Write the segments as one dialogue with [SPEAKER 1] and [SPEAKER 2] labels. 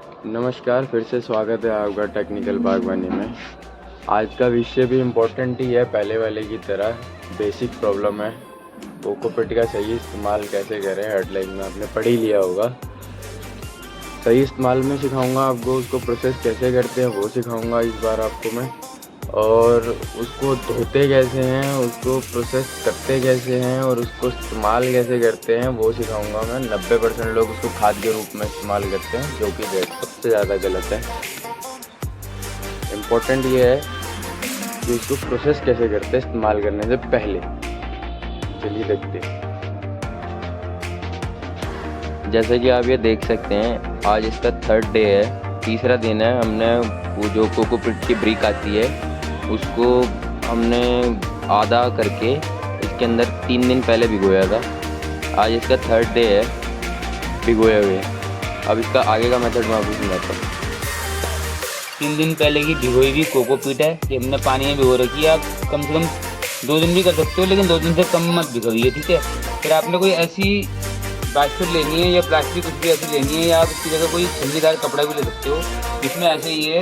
[SPEAKER 1] नमस्कार, फिर से स्वागत है आपका टेक्निकल बागवानी में। आज का विषय भी इम्पोर्टेंट ही है, पहले वाले की तरह बेसिक प्रॉब्लम है। कोकोपीट का सही इस्तेमाल कैसे करें, हेडलाइन में आपने पढ़ ही लिया होगा। सही इस्तेमाल में सिखाऊंगा आपको, उसको प्रोसेस कैसे करते हैं वो सिखाऊंगा इस बार आपको मैं, और उसको धोते कैसे हैं, उसको प्रोसेस करते कैसे हैं और उसको इस्तेमाल कैसे करते हैं वो सिखाऊंगा मैं। 90% लोग उसको खाद के रूप में इस्तेमाल करते हैं, जो कि सबसे ज़्यादा गलत है। इम्पोर्टेंट ये है कि उसको प्रोसेस कैसे करते हैं इस्तेमाल करने से पहले। चलिए देखते हैं। जैसे कि आप ये देख सकते हैं, आज इसका 3rd डे है, तीसरा दिन है। हमने वो जो कोकोपीट की ब्रिक आती है उसको हमने आधा करके इसके अंदर 3 दिन पहले भिगोया था। आज इसका 3rd डे है भिगोए हुए। अब इसका आगे का मेथड मैं आपको समझाता हूँ।
[SPEAKER 2] 3 दिन पहले की भिगोई हुई कोकोपीट है कि हमने पानी में भिगो रखी है। आप कम से कम 2 दिन भी कर सकते हो, लेकिन 2 दिन से कम मत भिगोइए, ठीक है। फिर आपने कोई ऐसी बास्केट लेनी है या प्लास्टिक कुछ भी ऐसी लेनी है, या आप इसकी जगह कोई छल्लीदार कपड़ा भी ले सकते हो, जिसमें ऐसे ये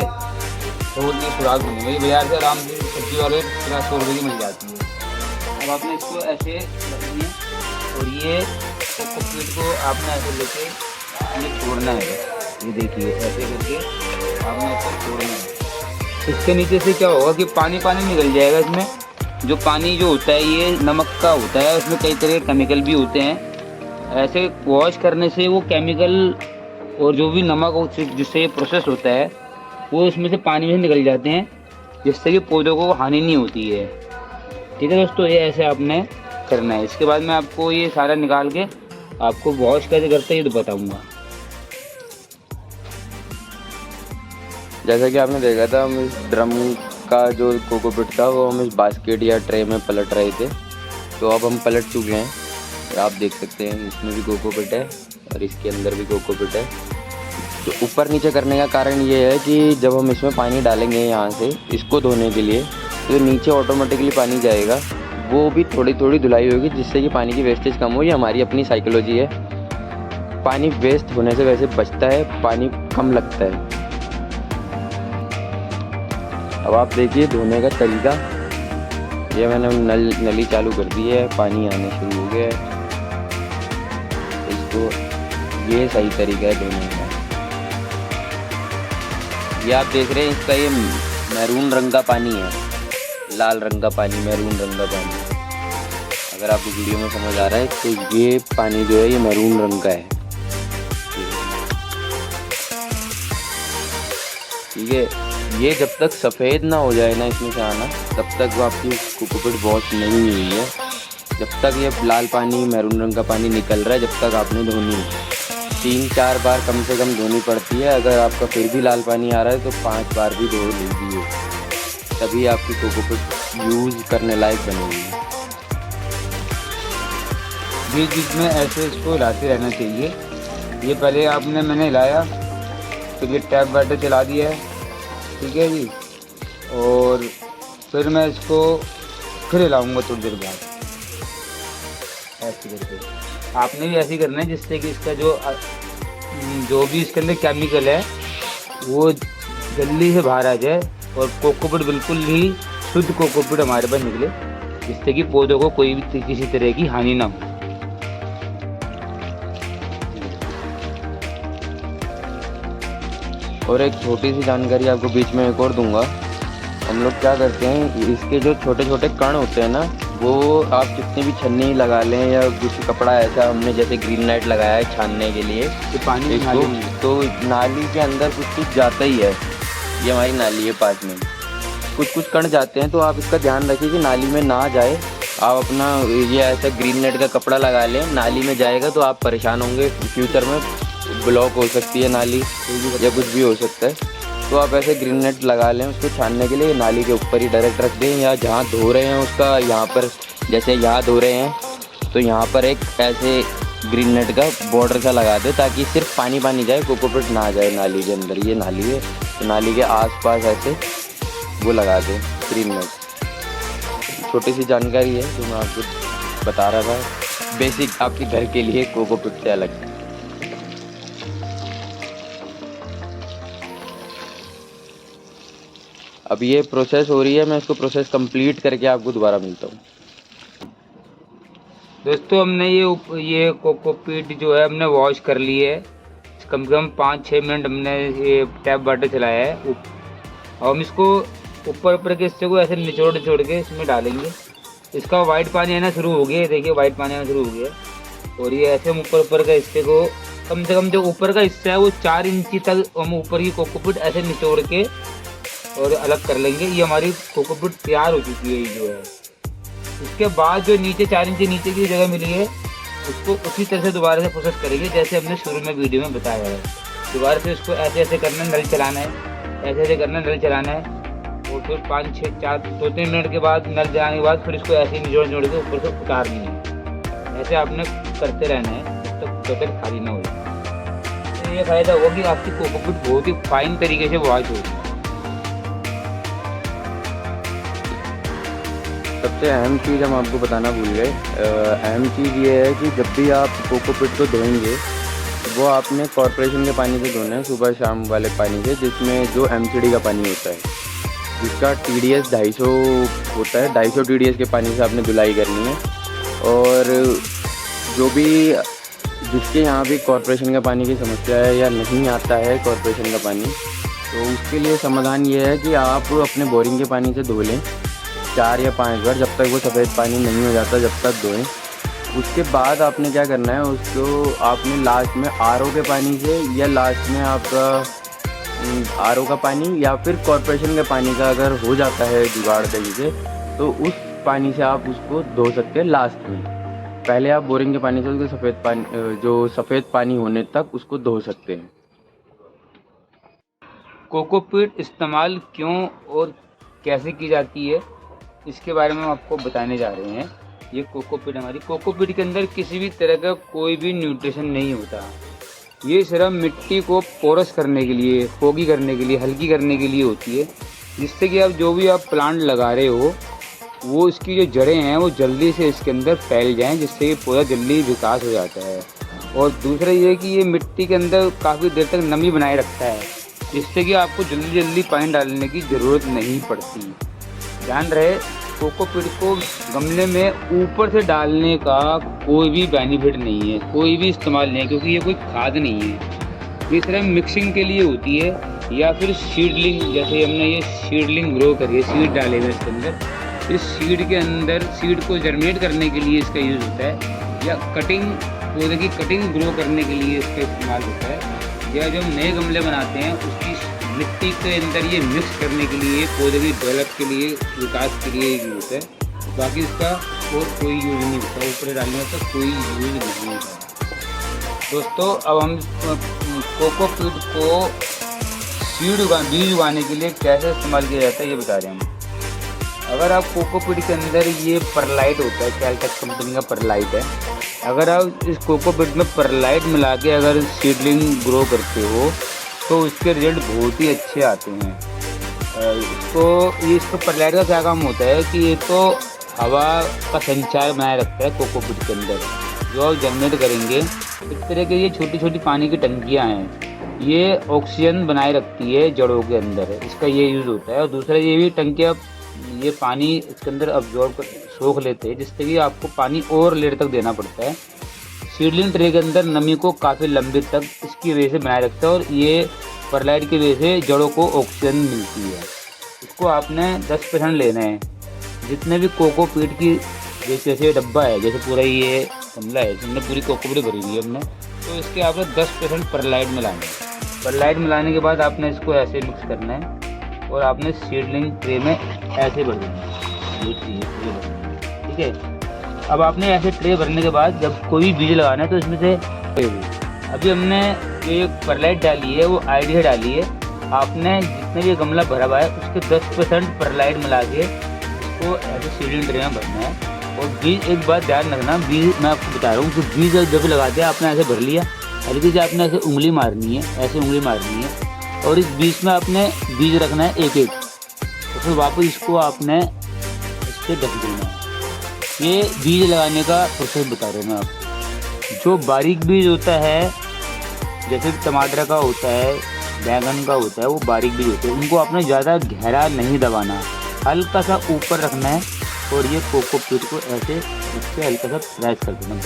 [SPEAKER 2] बहुत ही सुराख बनी हुई बाजार से आराम से सब्जी वाले 50-100 रुपये की मिल जाती है। अब आपने इसको ऐसे रखनी है और ये कोकोपीट को आपने ऐसे लेके ये छोड़ना है। ये देखिए ऐसे करके आपने इसको छोड़ना है। इसके नीचे से क्या होगा कि पानी निकल जाएगा। इसमें जो पानी जो होता है ये नमक का होता है, उसमें कई तरह के केमिकल भी होते हैं। ऐसे वॉश करने से वो केमिकल और जो भी नमक जिससे ये प्रोसेस होता है वो उसमें से पानी में निकल जाते हैं, जिससे कि पौधों को हानि नहीं होती है, ठीक है दोस्तों। ये ऐसे आपने करना है। इसके बाद मैं आपको ये सारा निकाल के आपको वॉश कैसे करते हैं ये तो बताऊँगा।
[SPEAKER 1] जैसा कि आपने देखा था, हम इस ड्रम का जो कोकोपीट था वो हम इस बास्केट या ट्रे में पलट रहे थे, तो अब हम पलट चुके हैं। आप देख सकते हैं इसमें भी कोकोपीट है और इसके अंदर भी कोकोपीट है। तो ऊपर नीचे करने का कारण ये है कि जब हम इसमें पानी डालेंगे यहाँ से इसको धोने के लिए, तो नीचे ऑटोमेटिकली पानी जाएगा, वो भी थोड़ी थोड़ी धुलाई होगी, जिससे कि पानी की वेस्टेज कम हो। ये हमारी अपनी साइकोलॉजी है। पानी वेस्ट होने से वैसे बचता है, पानी कम लगता है। अब आप देखिए धोने का तरीका। ये मैंने नली चालू कर दी है, पानी आने शुरू हो गया है। इसको ये सही तरीका है धोने का। ये आप देख रहे हैं, इसका ये मैरून रंग का पानी है, लाल रंग का पानी, मैरून रंग का पानी। अगर आपको वीडियो में समझ आ रहा है तो ये पानी जो है ये मैरून रंग का है, ठीक है। ये जब तक सफ़ेद ना हो जाए ना इसमें से आना, तब तक वो आपकी कोकोपीट वॉश नहीं हुई है। जब तक ये लाल पानी, मैरून रंग का पानी निकल रहा है, जब तक आपने धोनी है। 3-4 बार कम से कम धोनी पड़ती है। अगर आपका फिर भी लाल पानी आ रहा है तो 5 बार भी धो लीजिए, तभी आपकी कोकोपीट यूज़ करने लायक बनेगी।
[SPEAKER 2] बीच बीच में ऐसे इसको हिलाते रहना चाहिए। ये पहले मैंने हिलाया, फिर ये टैप वाटर चला दिया है, ठीक है जी। और फिर मैं इसको फिर हिलाऊंगा थोड़ी देर बाद, ऐसे करके। आपने भी ऐसे ही करना है, जिससे कि इसका जो भी इसके अंदर केमिकल है वो जल्दी से बाहर आ जाए और कोकोपीट बिल्कुल ही शुद्ध कोकोपीट हमारे पास निकले, जिससे कि पौधों को कोई भी किसी तरह की हानि ना हो।
[SPEAKER 1] और एक छोटी सी जानकारी आपको बीच में एक और दूंगा। हम लोग क्या करते हैं, इसके जो छोटे छोटे कण होते हैं ना, वो आप जितनी भी छन्नी लगा लें या कुछ कपड़ा ऐसा हमने जैसे ग्रीन लाइट लगाया है छानने के लिए,
[SPEAKER 2] तो पानी
[SPEAKER 1] तो नाली के अंदर कुछ जाता ही है। ये हमारी नाली है, पास में कुछ कण जाते हैं, तो आप इसका ध्यान रखिए कि नाली में ना जाए। आप अपना ये ऐसा ग्रीन नेट का कपड़ा लगा लें, नाली में जाएगा तो आप परेशान होंगे। फ्यूचर में ब्लॉक हो सकती है नाली या कुछ भी हो सकता है। तो आप ऐसे ग्रीन नेट लगा लें उसको छानने के लिए, नाली के ऊपर ही डायरेक्ट रख दें, या जहाँ धो रहे हैं उसका यहाँ पर, जैसे यहाँ धो रहे हैं तो यहाँ पर एक ऐसे ग्रीन नेट का बॉर्डर सा लगा दें, ताकि सिर्फ पानी जाए, कोकोपीट ना जाए नाली के अंदर। ये नाली है तो नाली के आसपास ऐसे वो लगा दें ग्रीन नेट। छोटी सी जानकारी है जो मैं आपको बता रहा था, बेसिक आपके घर के लिए कोकोपीट से अलग। अब ये प्रोसेस हो रही है, मैं इसको प्रोसेस कंप्लीट करके आपको दोबारा मिलता हूँ।
[SPEAKER 2] दोस्तों हमने ये कोकोपीट जो है हमने वॉश कर ली है। कम से कम 5-6 मिनट हमने ये टैप वाटर चलाया है। और हम इसको ऊपर के हिस्से को ऐसे निचोड़ के इसमें डालेंगे। इसका वाइट पानी आना शुरू हो गया है, देखिए वाइट पानी आना शुरू हो गया है। और ये ऐसे हम ऊपर का हिस्से को कम से कम जो ऊपर का हिस्सा है वो 4 इंची तक हम ऊपर की कोकोपीट ऐसे निचोड़ के और अलग कर लेंगे। ये हमारी कोकोपीट तैयार हो चुकी है ये जो है। इसके बाद जो नीचे 4 इंच नीचे की जगह मिली है उसको उसी तरह से दोबारा से प्रोसेस करेंगे जैसे हमने शुरू में वीडियो में बताया है। दोबारा से उसको ऐसे करना, नल चलाना है, ऐसे करना, नल चलाना है। और फिर 2-3 मिनट के बाद नल चलाने के बाद फिर इसको ऐसे ही निचोड़ के ऊपर से उतारनी है। ऐसे आपने करते रहना है जब तक बकेट खाली ना हो जाए। तो ये फ़ायदा होगा कि आपकी कोकोपीट बहुत ही फाइन तरीके से वॉश होगी।
[SPEAKER 1] सबसे अहम चीज़ हम आपको बताना भूल गए। अहम चीज़ ये है कि जब भी आप कोकोपीट को धोएंगे वो आपने कॉरपोरेशन के पानी से धोना है, सुबह शाम वाले पानी से, जिसमें जो एमसीडी का पानी होता है, जिसका TDS 250 होता है। 250 TDS के पानी से आपने धुलाई करनी है। और जो भी जिसके यहाँ भी कॉरपोरेशन का पानी की समस्या है या नहीं आता है कॉरपोरेशन का पानी, तो उसके लिए समाधान ये है कि आप अपने बोरिंग के पानी से धो लें 4 या 5 बार, जब तक वो सफ़ेद पानी नहीं हो जाता जब तक धोएं। उसके बाद आपने क्या करना है, उसको आपने लास्ट में RO के पानी से या लास्ट में आपका RO का पानी या फिर कॉरपोरेशन के पानी का अगर हो जाता है जुगाड़ कहीं से, तो उस पानी से आप उसको धो सकते हैं लास्ट में। पहले आप बोरिंग के पानी से उसको सफ़ेद पानी होने तक उसको धो सकते हैं।
[SPEAKER 2] कोकोपीट इस्तेमाल क्यों और कैसे की जाती है इसके बारे में हम आपको बताने जा रहे हैं। ये हमारी कोकोपीट के अंदर किसी भी तरह का कोई भी न्यूट्रिशन नहीं होता। ये सिर्फ मिट्टी को पोरस करने के लिए, फोगी करने के लिए, हल्की करने के लिए होती है, जिससे कि आप जो भी आप प्लांट लगा रहे हो वो इसकी जो जड़ें हैं वो जल्दी से इसके अंदर फैल जाएं, जिससे कि पौधा जल्दी विकास हो जाता है। और दूसरा ये कि ये मिट्टी के अंदर काफ़ी देर तक नमी बनाए रखता है, जिससे कि आपको जल्दी पानी डालने की ज़रूरत नहीं पड़ती। ध्यान रहे, कोकोपीट को गमले में ऊपर से डालने का कोई भी बेनिफिट नहीं है, कोई भी इस्तेमाल नहीं है, क्योंकि ये कोई खाद नहीं है। ये सिर्फ मिक्सिंग के लिए होती है, या फिर सीडलिंग, जैसे हमने ये सीडलिंग ग्रो करी है, सीड डाले हुए इसके अंदर, इस सीड के अंदर सीड को जर्मिनेट करने के लिए इसका यूज़ होता है, या पौधे की कटिंग ग्रो करने के लिए इसका इस्तेमाल होता है, या जो नए गमले बनाते हैं उसकी मिट्टी के अंदर ये मिक्स करने के लिए, पौधे की डेवलप के लिए, विकास के लिए यूज़ होता है। बाकी इसका और कोई यूज़ नहीं होता, ऊपर डालने का कोई यूज़ नहीं होता। दोस्तों अब हम कोकोपीट को बीज उगाने के लिए कैसे इस्तेमाल किया जाता है ये बता रहे हैं हम। अगर आप कोकोपीट के अंदर ये परलाइट होता है, कैलटेक्स कंपनी का परलाइट है, अगर आप इस कोकोपीट में परलाइट मिला के अगर सीडलिंग ग्रो करते हो तो उसके रिजल्ट बहुत ही अच्छे आते हैं। इसको परलाइट का क्या काम होता है कि ये तो हवा का संचार बनाए रखता है कोकोपीट के अंदर। जो आप जर्मिनेट करेंगे, इस तरह के ये छोटी छोटी पानी की टंकियाँ हैं, ये ऑक्सीजन बनाए रखती है जड़ों के अंदर, इसका ये यूज़ होता है। और दूसरा ये भी टंकियाँ ये पानी इसके अंदर अब्जॉर्ब कर सोख लेते हैं, जिससे कि आपको पानी और लेट तक देना पड़ता है। सीडलिंग ट्रे के अंदर नमी को काफ़ी लंबी तक इसकी वजह से बनाए रखता है, और ये परलाइट की वजह से जड़ों को ऑक्सीजन मिलती है। इसको आपने 10% लेना है। जितने भी कोकोपीट की जैसे डब्बा है, जैसे पूरा ये गमला है, इसमें पूरी कोकोपीट भरी हुई है हमने, तो इसके आपने 10% परलाइट मिलाना है। परलाइट मिलाने के बाद आपने इसको ऐसे मिक्स करना है और आपने सीडलिंग ट्रे में ऐसे भर देना है। ये ठीक है। अब आपने ऐसे ट्रे भरने के बाद जब कोई बीज लगाना है तो इसमें से अभी हमने जो परलाइट डाली है वो आइडिया डाली है। आपने जितने भी गमला भरा हुआ है उसके 10% परलाइट मिला के उसको ऐसे सीडलिंग ट्रे में भरना है। और बीज एक बात ध्यान रखना, बीज मैं आपको बता रहा हूँ कि बीज जब लगाते हैं आपने ऐसे भर लिया, हल्की से आपने ऐसे उंगली मारनी है, ऐसे उंगली मारनी है, और इस बीच में आपने बीज रखना है एक एक, तो फिर वापस इसको आपने इससे ढक देना है। ये बीज लगाने का प्रोसेस बता रहे हैं मैं आपको। जो बारीक बीज होता है, जैसे टमाटर का होता है बैगन का होता है वो बारीक बीज होते हैं, उनको आपने ज़्यादा गहरा नहीं दबाना, हल्का सा ऊपर रखना है और ये कोकोपीट को ऐसे इससे हल्का सा प्रेस कर देना है।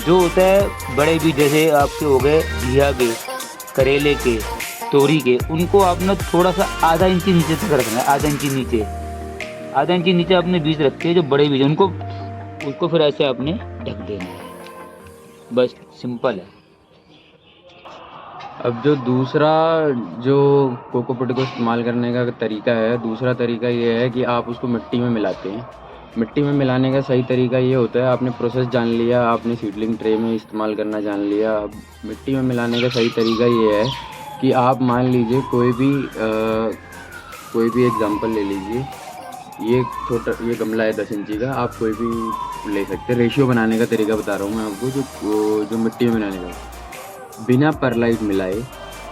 [SPEAKER 2] जो होता है बड़े बीज जैसे आपके हो गए घिया के, करेले के, तोरी के, उनको आपने थोड़ा सा आधा इंची नीचे तक रखना है, आधा इंची नीचे आपने बीज रखे जो बड़े बीज उनको उसको फिर ऐसे आपने ढक देना है, बस सिंपल है।
[SPEAKER 1] अब जो दूसरा जो कोकोपीट को इस्तेमाल करने का तरीका है, दूसरा तरीका ये है कि आप उसको मिट्टी में मिलाते हैं। मिट्टी में मिलाने का सही तरीका ये होता है, आपने प्रोसेस जान लिया, आपने सीडलिंग ट्रे में इस्तेमाल करना जान लिया। अब मिट्टी में मिलाने का सही तरीका ये है कि आप मान लीजिए कोई भी एग्जांपल ले लीजिए, ये गमला है 10 इंची का, आप कोई भी ले सकते हैं। रेशियो बनाने का तरीका बता रहा हूँ मैं आपको, जो मिट्टी में मिलाने का, बिना परलाइट मिलाए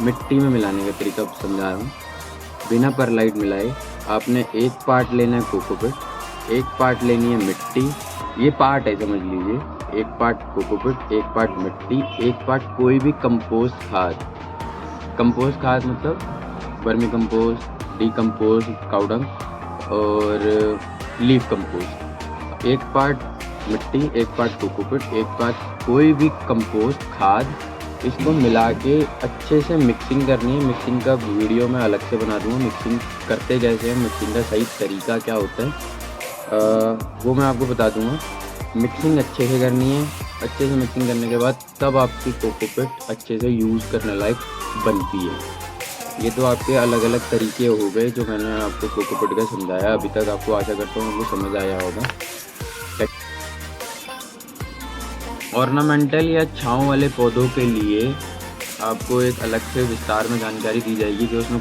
[SPEAKER 1] मिट्टी में मिलाने का तरीका समझा रहा हूँ। बिना परलाइट मिलाए आपने एक पार्ट लेना है कोकोपीट, एक पार्ट लेनी है मिट्टी, ये पार्ट है समझ लीजिए, एक पार्ट कोकोपीट, एक पार्ट मिट्टी, एक पार्ट कोई भी कंपोस्ट खाद। कंपोस्ट खाद मतलब वर्मी कंपोस्ट, डीकम्पोस्ट, काउडंग और लीफ कंपोस्ट। एक पार्ट मिट्टी, एक पार्ट कोकोपीट, एक पार्ट कोई भी कंपोस्ट खाद, इसको मिला के अच्छे से मिक्सिंग करनी है। मिक्सिंग का वीडियो मैं अलग से बना दूँगा, मिक्सिंग करते कैसे हैं, मिक्सिंग का सही तरीका क्या होता है वो मैं आपको बता दूँगा। मिक्सिंग अच्छे से करनी है, अच्छे से मिक्सिंग करने के बाद तब आपकी कोकोपीट अच्छे से यूज़ करने लायक बनती है। ये तो आपके अलग अलग तरीके हो गए जो मैंने आपको कोकोपीट का समझाया अभी तक। आपको आशा करता हूँ आपको समझ आया होगा। ऑर्नामेंटल या छाँव वाले पौधों के लिए आपको एक अलग से विस्तार में जानकारी दी जाएगी कि उसमें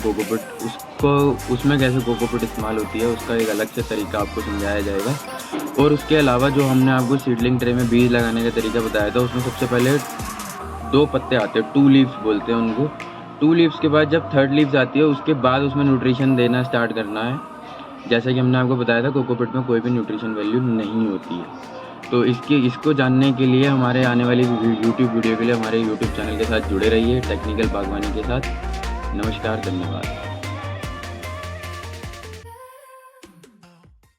[SPEAKER 1] कैसे कोकोपीट इस्तेमाल होती है, उसका एक अलग से तरीका आपको समझाया जाएगा। और उसके अलावा जो हमने आपको सीडलिंग ट्रे में बीज लगाने का तरीका बताया था, उसमें सबसे पहले 2 पत्ते आते हैं, 2 लीव्स बोलते हैं उनको। 2 लीव्स के बाद जब 3rd लीव्स आती है उसके बाद उसमें न्यूट्रिशन देना स्टार्ट करना है। जैसा कि हमने आपको बताया था कोकोपीट में कोई भी न्यूट्रिशन वैल्यू नहीं होती है। तो इसको जानने के लिए हमारे आने वाली यूट्यूब वीडियो के लिए हमारे यूट्यूब चैनल के साथ जुड़े रहिए, टेक्निकल बागवानी के साथ। नमस्कार, धन्यवाद।